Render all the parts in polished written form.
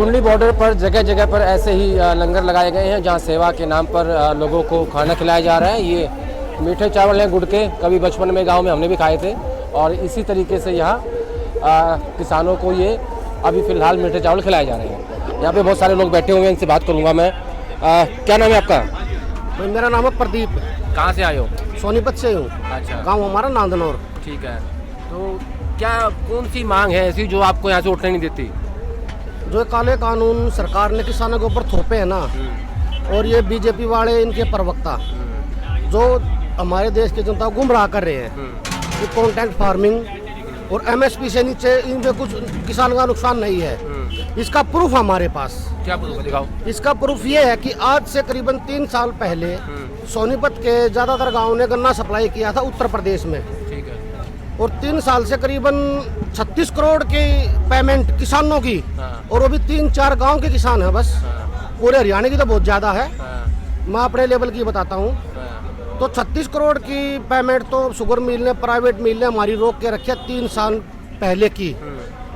कुंडली बॉर्डर पर जगह जगह पर ऐसे ही लंगर लगाए गए हैं जहां सेवा के नाम पर लोगों को खाना खिलाया जा रहा है। ये मीठे चावल हैं गुड़ के, कभी बचपन में गांव में हमने भी खाए थे। और इसी तरीके से यहाँ किसानों को ये अभी फ़िलहाल मीठे चावल खिलाए जा रहे हैं। यहाँ पे बहुत सारे लोग बैठे हुए हैं, इनसे बात करूँगा मैं। क्या नाम है आपका? मेरा नाम है प्रदीप। कहाँ से आए हो? सोनीपत से हूँ। अच्छा, गाँव हमारा नांदनौर। ठीक है। तो क्या कौन सी मांग है ऐसी जो आपको यहाँ से उठने नहीं देती? जो काले कानून सरकार ने किसानों के ऊपर थोपे हैं ना, और ये बीजेपी वाले इनके प्रवक्ता जो हमारे देश की जनता को गुमराह कर रहे हैं, ये कॉन्ट्रैक्ट फार्मिंग और एमएसपी से नीचे इनमें कुछ किसान का नुकसान नहीं है। इसका प्रूफ हमारे पास। क्या प्रूफ है, दिखाओ। इसका प्रूफ ये है कि आज से करीबन 3 साल पहले सोनीपत के ज़्यादातर गाँव ने गन्ना सप्लाई किया था उत्तर प्रदेश में। ठीक है। और 3 साल से करीबन 36 करोड़ की पेमेंट किसानों की, और वो भी 3-4 गांव के किसान हैं बस। पूरे हरियाणा की तो बहुत ज़्यादा है, मैं अपने लेवल की बताता हूँ। तो 36 करोड़ की पेमेंट तो शुगर मिल ने, प्राइवेट मिल ने हमारी रोक के रखी है 3 साल पहले की,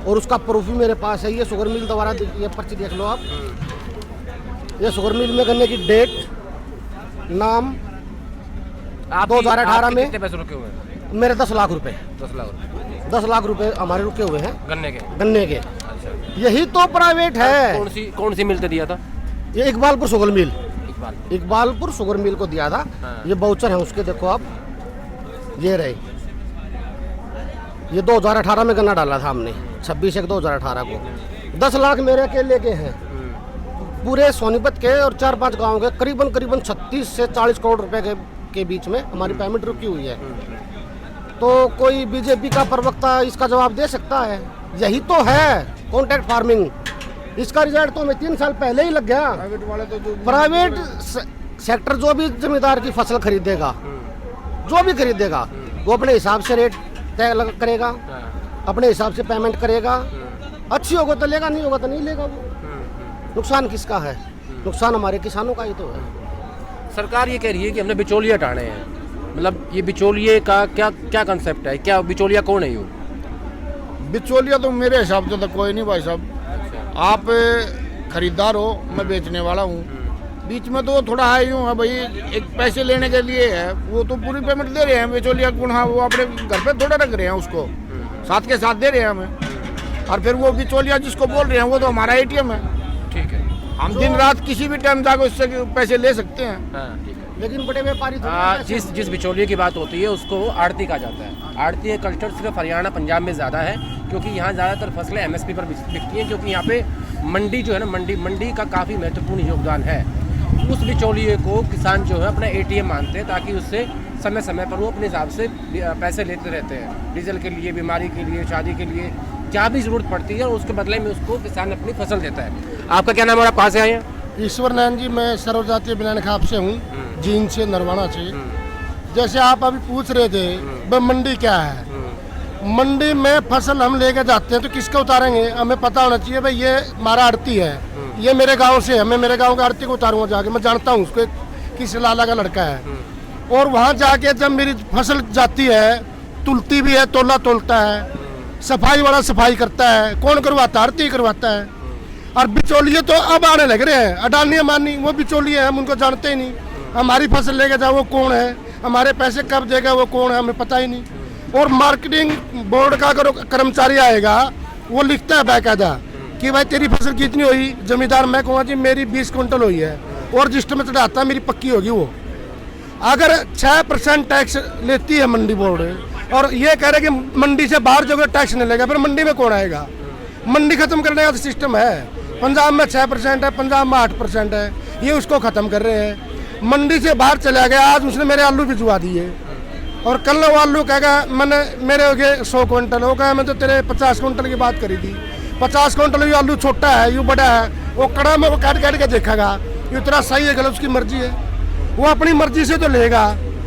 और उसका प्रूफ भी मेरे पास है। ये शुगर मिल दोबारा ये पर्ची देख लो आप। ये शुगर मिल में गन्ने की डेट, नाम, 2018 में कितने पैसे रुके हुए हैं? मेरे 10 लाख रुपए। 10 लाख रुपए। 10 लाख रुपए हमारे रुके हुए हैं गन्ने के। गन्ने के। अच्छा। यही तो प्राइवेट है। कौन सी मिल से दिया था? ये Iqbalpur sugar mill, Iqbal. Iqbalpur sugar mill को दिया था। ये बाउचर है उसके, देखो आप, ये रहे। ये 2018 में गन्ना डाला था हमने, 26/1/2018 को। 10 लाख मेरे अकेले के हैं, पूरे सोनीपत के और 4-5 गाँव के करीबन 36 से 40 करोड़ रुपए के बीच में हमारी पेमेंट रुकी हुई है। तो कोई बीजेपी का प्रवक्ता इसका जवाब दे सकता है? यही तो है कॉन्ट्रैक्ट फार्मिंग। इसका रिजल्ट तो हमें 3 साल पहले ही लग गया। प्राइवेट सेक्टर जो भी जमींदार की फसल खरीदेगा, जो भी खरीदेगा, वो अपने हिसाब से रेट तय करेगा, अपने हिसाब से पेमेंट करेगा। अच्छी होगा तो लेगा, नहीं होगा तो नहीं लेगा। वो नुकसान किसका है? नुकसान हमारे किसानों का ही तो है। सरकार ये कह रही है कि हमने बिचौलिए हटाने हैं। मतलब ये बिचौलिए का क्या कंसेप्ट है? क्या बिचौलिया कौन है? यूँ बिचौलिया तो मेरे हिसाब से तो कोई नहीं भाई साहब। आप खरीदार हो, मैं बेचने वाला हूँ। बीच में तो थोड़ा है यूँ है भाई, एक पैसे लेने के लिए है, वो तो पूरी पेमेंट दे रहे हैं। बिचौलिया कौन? हाँ, वो अपने घर पे थोड़ा रख रहे हैं, उसको साथ के साथ दे रहे हैं हमें। और फिर वो बिचौलिया जिसको बोल रहे हैं वो तो हमारा ATM है। ठीक है। हम दिन रात किसी भी टाइम जाकर उससे पैसे ले सकते हैं। लेकिन बड़े व्यापारी जिस बिचौलिए की बात होती है उसको आड़ती कहा जाता है। आड़ती का कल्चर सिर्फ हरियाणा पंजाब में ज़्यादा है, क्योंकि यहाँ ज़्यादातर फसलें MSP पर बिकती हैं, क्योंकि यहाँ पे मंडी जो है ना, मंडी का काफ़ी महत्वपूर्ण योगदान है। उस बिचौलिए को किसान जो है अपना ATM मानते हैं, ताकि उससे समय समय पर वो अपने हिसाब से पैसे लेते रहते हैं। डीजल के लिए, बीमारी के लिए, शादी के लिए, क्या भी ज़रूरत पड़ती है, और उसके बदले में उसको किसान अपनी फसल देता है। आपका क्या नाम है और आप कहाँ से आए हैं? ईश्वर नारायण जी, मैं सर्वजातीय बिलान खाप से हूँ, जींद से, नरवाना से। जैसे आप अभी पूछ रहे थे भाई मंडी क्या है, मंडी में फसल हम लेके जाते हैं तो किसको उतारेंगे? हमें पता होना चाहिए भाई ये हमारा आड़ती है, ये मेरे गांव से है, मैं मेरे गांव के आड़ती को उतारूंगा जाके। मैं जानता हूँ उसको, किस लाला का लड़का है। और वहाँ जाके जब मेरी फसल जाती है, तुलती भी है, तोला तोलता है, सफाई वाला सफाई करता है, कौन करवाता है? आड़ती करवाता है। और बिचौलिए तो अब आने लग रहे हैं, अडानी अम्बानी, वो बिचौलिए हैं, हम उनको जानते ही नहीं। हमारी फसल लेके जाओ, वो कौन है? हमारे पैसे कब देगा, वो कौन है? हमें पता ही नहीं। और मार्केटिंग बोर्ड का अगर कर्मचारी आएगा, वो लिखता है बाकायदा कि भाई तेरी फसल कितनी हुई? जमींदार मैं कहूँगा जी मेरी 20 कुंटल हुई है, और रजिस्टर में चढ़ाता है मेरी पक्की होगी। वो अगर 6% टैक्स लेती है मंडी बोर्ड, और ये कह रहे कि मंडी से बाहर जो टैक्स नहीं लेगा, फिर मंडी में कौन आएगा? मंडी खत्म करने का तो सिस्टम है। पंजाब में 6% है, पंजाब में 8% है, ये उसको ख़त्म कर रहे हैं। मंडी से बाहर चला गया, आज उसने मेरे आलू भिजवा दिए, और कल वो आलू कहेगा मैंने मेरे हो गए 100 कुंटल, वो कहा मैं तो तेरे 50 कुंटल की बात करी थी। 50 कुंटल ये आलू छोटा है, ये बड़ा है, वो कड़ा में वो काट के देखेगा, ये तेरा सही है गलत, उसकी मर्जी है। वो अपनी मर्जी से तो लेगा,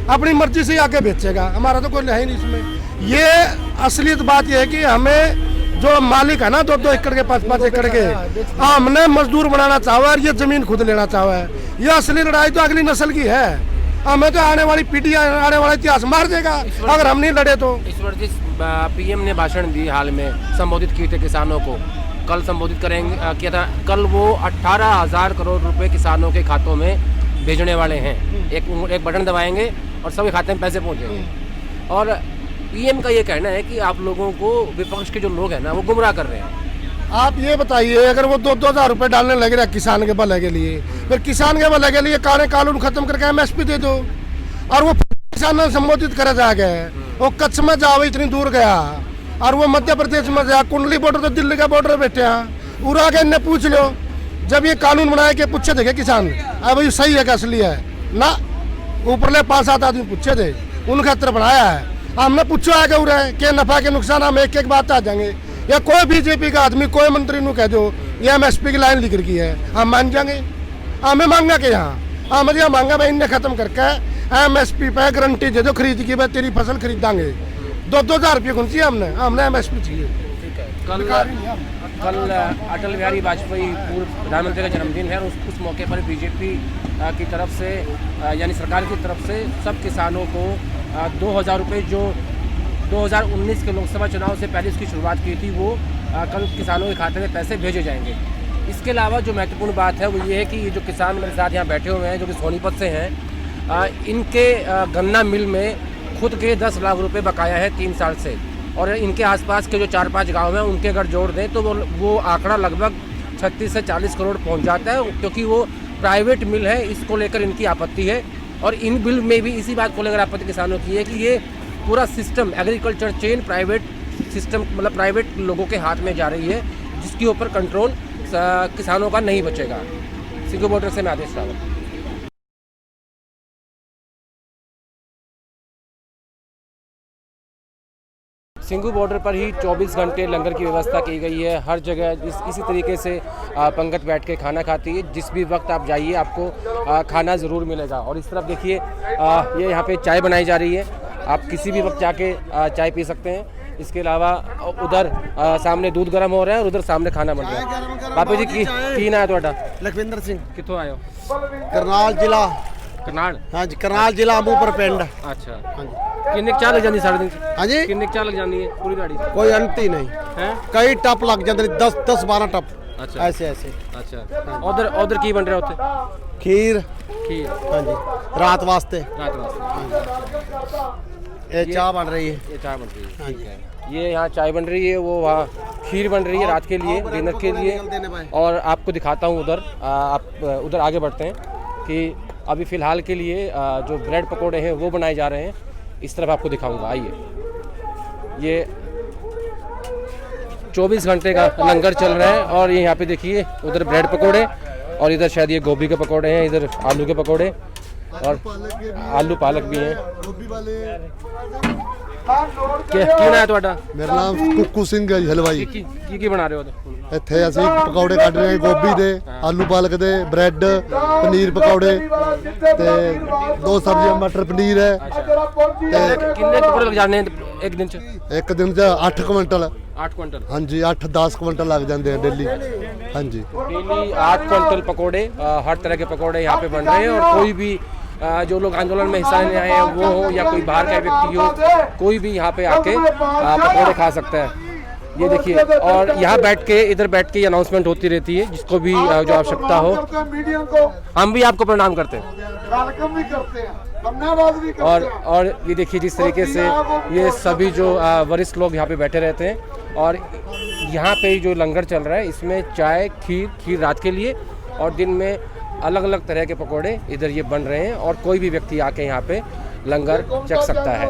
अपनी मर्जी से ही आके बेचेगा, हमारा तो कोई है ही नहीं इसमें। ये असलियत बात यह है कि हमें जो मालिक है ना 2-2 एकड़ के 5-5 एकड़ के, हमने मजदूर बनाना चाहा है, ये जमीन खुद लेना चाहा है। ये असली लड़ाई तो अगली नस्ल की है। हमें तो आने वाली पीढ़ी, आने वाला इतिहास मार देगा अगर हम नहीं लड़े तो। ईश्वर जी, PM ने भाषण दी हाल में, संबोधित किए थे किसानों को, कल संबोधित करेंगे किया था। कल वो 18,000 करोड़ रुपए किसानों के खातों में भेजने वाले हैं। एक बटन दबाएंगे और सबके खाते में पैसे पहुंचेंगे। और पीएम का ये कहना है कि आप लोगों को, विपक्ष के जो लोग हैं ना, वो गुमराह कर रहे हैं। आप ये बताइए, अगर वो 2,000 रुपए डालने लगे रहा किसान के भले के लिए, फिर किसान के भले के लिए कानून खत्म करके MSP दे दो। और वो किसानों को संबोधित करे जाके, वो कच्छ में जाओ, इतनी दूर गया, और वो मध्य प्रदेश में जा, कुंडली बॉर्डर तो दिल्ली का बॉर्डर बैठे हैं, उड़ा के इन्हें पूछ लो। जब ये कानून बनाया के पूछे थे किसान अब ये सही है कि असली है ना, ऊपरले 5-7 आदमी पूछे थे, उनके हत्र बनाया है। हमने पूछा है कि नफा के नुकसान हम एक बात आ जाएंगे, या कोई बीजेपी का आदमी, कोई मंत्री नु कह दो ये MSP की लाइन लिख रही है, हम मान जाएंगे। हमें मांगा के यहाँ हमें यहाँ मांगा भाई, इन्हें खत्म करके MSP पे गारंटी दे दो खरीद की, भाई तेरी फसल खरीदांगे। 2,000 रुपये कौन सी हमने MSP चाहिए। कल अटल बिहारी वाजपेयी पूर्व प्रधानमंत्री का जन्मदिन है, और उस मौके पर बीजेपी की तरफ से, यानी सरकार की तरफ से, सब किसानों को 2,000 रुपये, जो 2019 के लोकसभा चुनाव से पहले इसकी शुरुआत की थी, वो कल किसानों के खाते में पैसे भेजे जाएंगे। इसके अलावा जो महत्वपूर्ण बात है वो ये है कि ये जो किसान मेरे साथ यहाँ बैठे हुए हैं, जो कि सोनीपत से हैं, इनके गन्ना मिल में खुद के 10 लाख रुपए बकाया है 3 साल से, और इनके आसपास के जो 4-5 गांव हैं उनके अगर जोड़ दें तो वो आंकड़ा लगभग 36 से 40 करोड़ पहुंच जाता है, क्योंकि वो प्राइवेट मिल है। इसको लेकर इनकी आपत्ति है, और इन बिल में भी इसी बात को लेकर आपत्ति किसानों की है कि ये पूरा system, agriculture chain private system, मतलब प्राइवेट लोगों के हाथ में जा रही है, जिसके ऊपर कंट्रोल किसानों का नहीं बचेगा। सिंघू बॉर्डर से मैं आदेश रावत। सिंघू बॉर्डर पर ही 24 घंटे लंगर की व्यवस्था की गई है। हर जगह इसी तरीके से पंगत बैठ के खाना खाती है। जिस भी वक्त आप जाइए आपको खाना ज़रूर मिलेगा। और इस तरफ देखिए ये यहाँ पे चाय बनाई जा रही है, आप किसी भी वक्त जाके चाय पी सकते हैं। इसके अलावा उधर सामने दूध गर्म हो रहा है और उधर सामने खाना बन रहा है। बापू जी की ना है ਤੁਹਾਡਾ? लखविंदर सिंह। कितों आए हो? करनाल जिला। करनाल? हाँ जी, करनाल जिला अबूपर पिंड। अच्छा, हाँ जी। किन्ने चाह लग जाती साढ़े दिन? हाँ जी, किन्ने चाह लग जाती है पूरी गाड़ी? कोई अंत ही नहीं है, कई टप लग जाते, 10-12 टप। अच्छा, ऐसे ऐसे। अच्छा, उधर की बन रहा होते? खीर। खीर, हाँ जी, रात वास्ते। रात वास्ते ये चाय बन रही है। ये चाय बन रही है। हाँ जी, ये यहाँ चाय बन रही है, वो वहाँ खीर बन रही है रात के लिए, डिनर के लिए। और आपको दिखाता हूँ उधर, आप उधर आगे बढ़ते हैं कि अभी फ़िलहाल के लिए जो ब्रेड पकोड़े हैं वो बनाए जा रहे हैं। इस तरफ आपको दिखाऊंगा, आइए। ये 24 घंटे का लंगर चल रहा है, और ये यहाँ पे देखिए उधर ब्रेड पकोड़े, और इधर शायद ये गोभी के पकोड़े हैं, इधर आलू के पकोड़े, और आलू पालक भी हैं। क्या नाम है ਤੁਹਾਡਾ? मेरा नाम कुक्कू सिंह है, हलवाई। ਕੀ ਬਣਾ ਰਹੇ ਹੋ? ਇੱਥੇ ਅਸੀਂ ਪਕੌੜੇ ਕੱਢ ਰਹੇ ਹਾਂ, ਗੋਭੀ ਦੇ, ਆਲੂ ਪਾਲਕ ਦੇ, ਬ੍ਰੈਡ, ਪਨੀਰ ਪਕੌੜੇ ਤੇ 2 ਸਬਜ਼ੀਆਂ, ਮਟਰ ਪਨੀਰ ਹੈ। ਕਿੰਨੇ ਟੁਕੜੇ ਲੱਗ ਜਾਂਦੇ ਇੱਕ ਦਿਨ ਚ? ਇੱਕ ਦਿਨ 'ਚ 8 ਕੁਇੰਟਲ। 8 ਕੁਇੰਟਲ? ਹਾਂਜੀ, 8-10 ਕੁਇੰਟਲ ਲੱਗ ਜਾਂਦੇ ਆ डेली। ਹਾਂਜੀ, डेली 8 क्विंटल पकोड़े, हर तरह के पकोड़े यहाँ पे बन रहे हैं। और कोई भी जो लोग आंदोलन में हिस्सा लेने आए हैं वो हो या कोई बाहर का व्यक्ति हो, कोई भी यहाँ पे आके पकोड़े खा सकता है। ये देखिए, और यहाँ बैठ के, इधर बैठ के अनाउंसमेंट होती रहती है, जिसको भी जो आवश्यकता हो। हम भी आपको प्रणाम करते हैं। और ये देखिए जिस तरीके से ये सभी जो वरिष्ठ लोग यहाँ पे बैठे रहते हैं, और यहाँ पे जो लंगर चल रहा है इसमें चाय, खीर रात के लिए, और दिन में अलग अलग तरह के पकोड़े इधर ये बन रहे हैं, और कोई भी व्यक्ति आके यहाँ पे लंगर चख सकता है।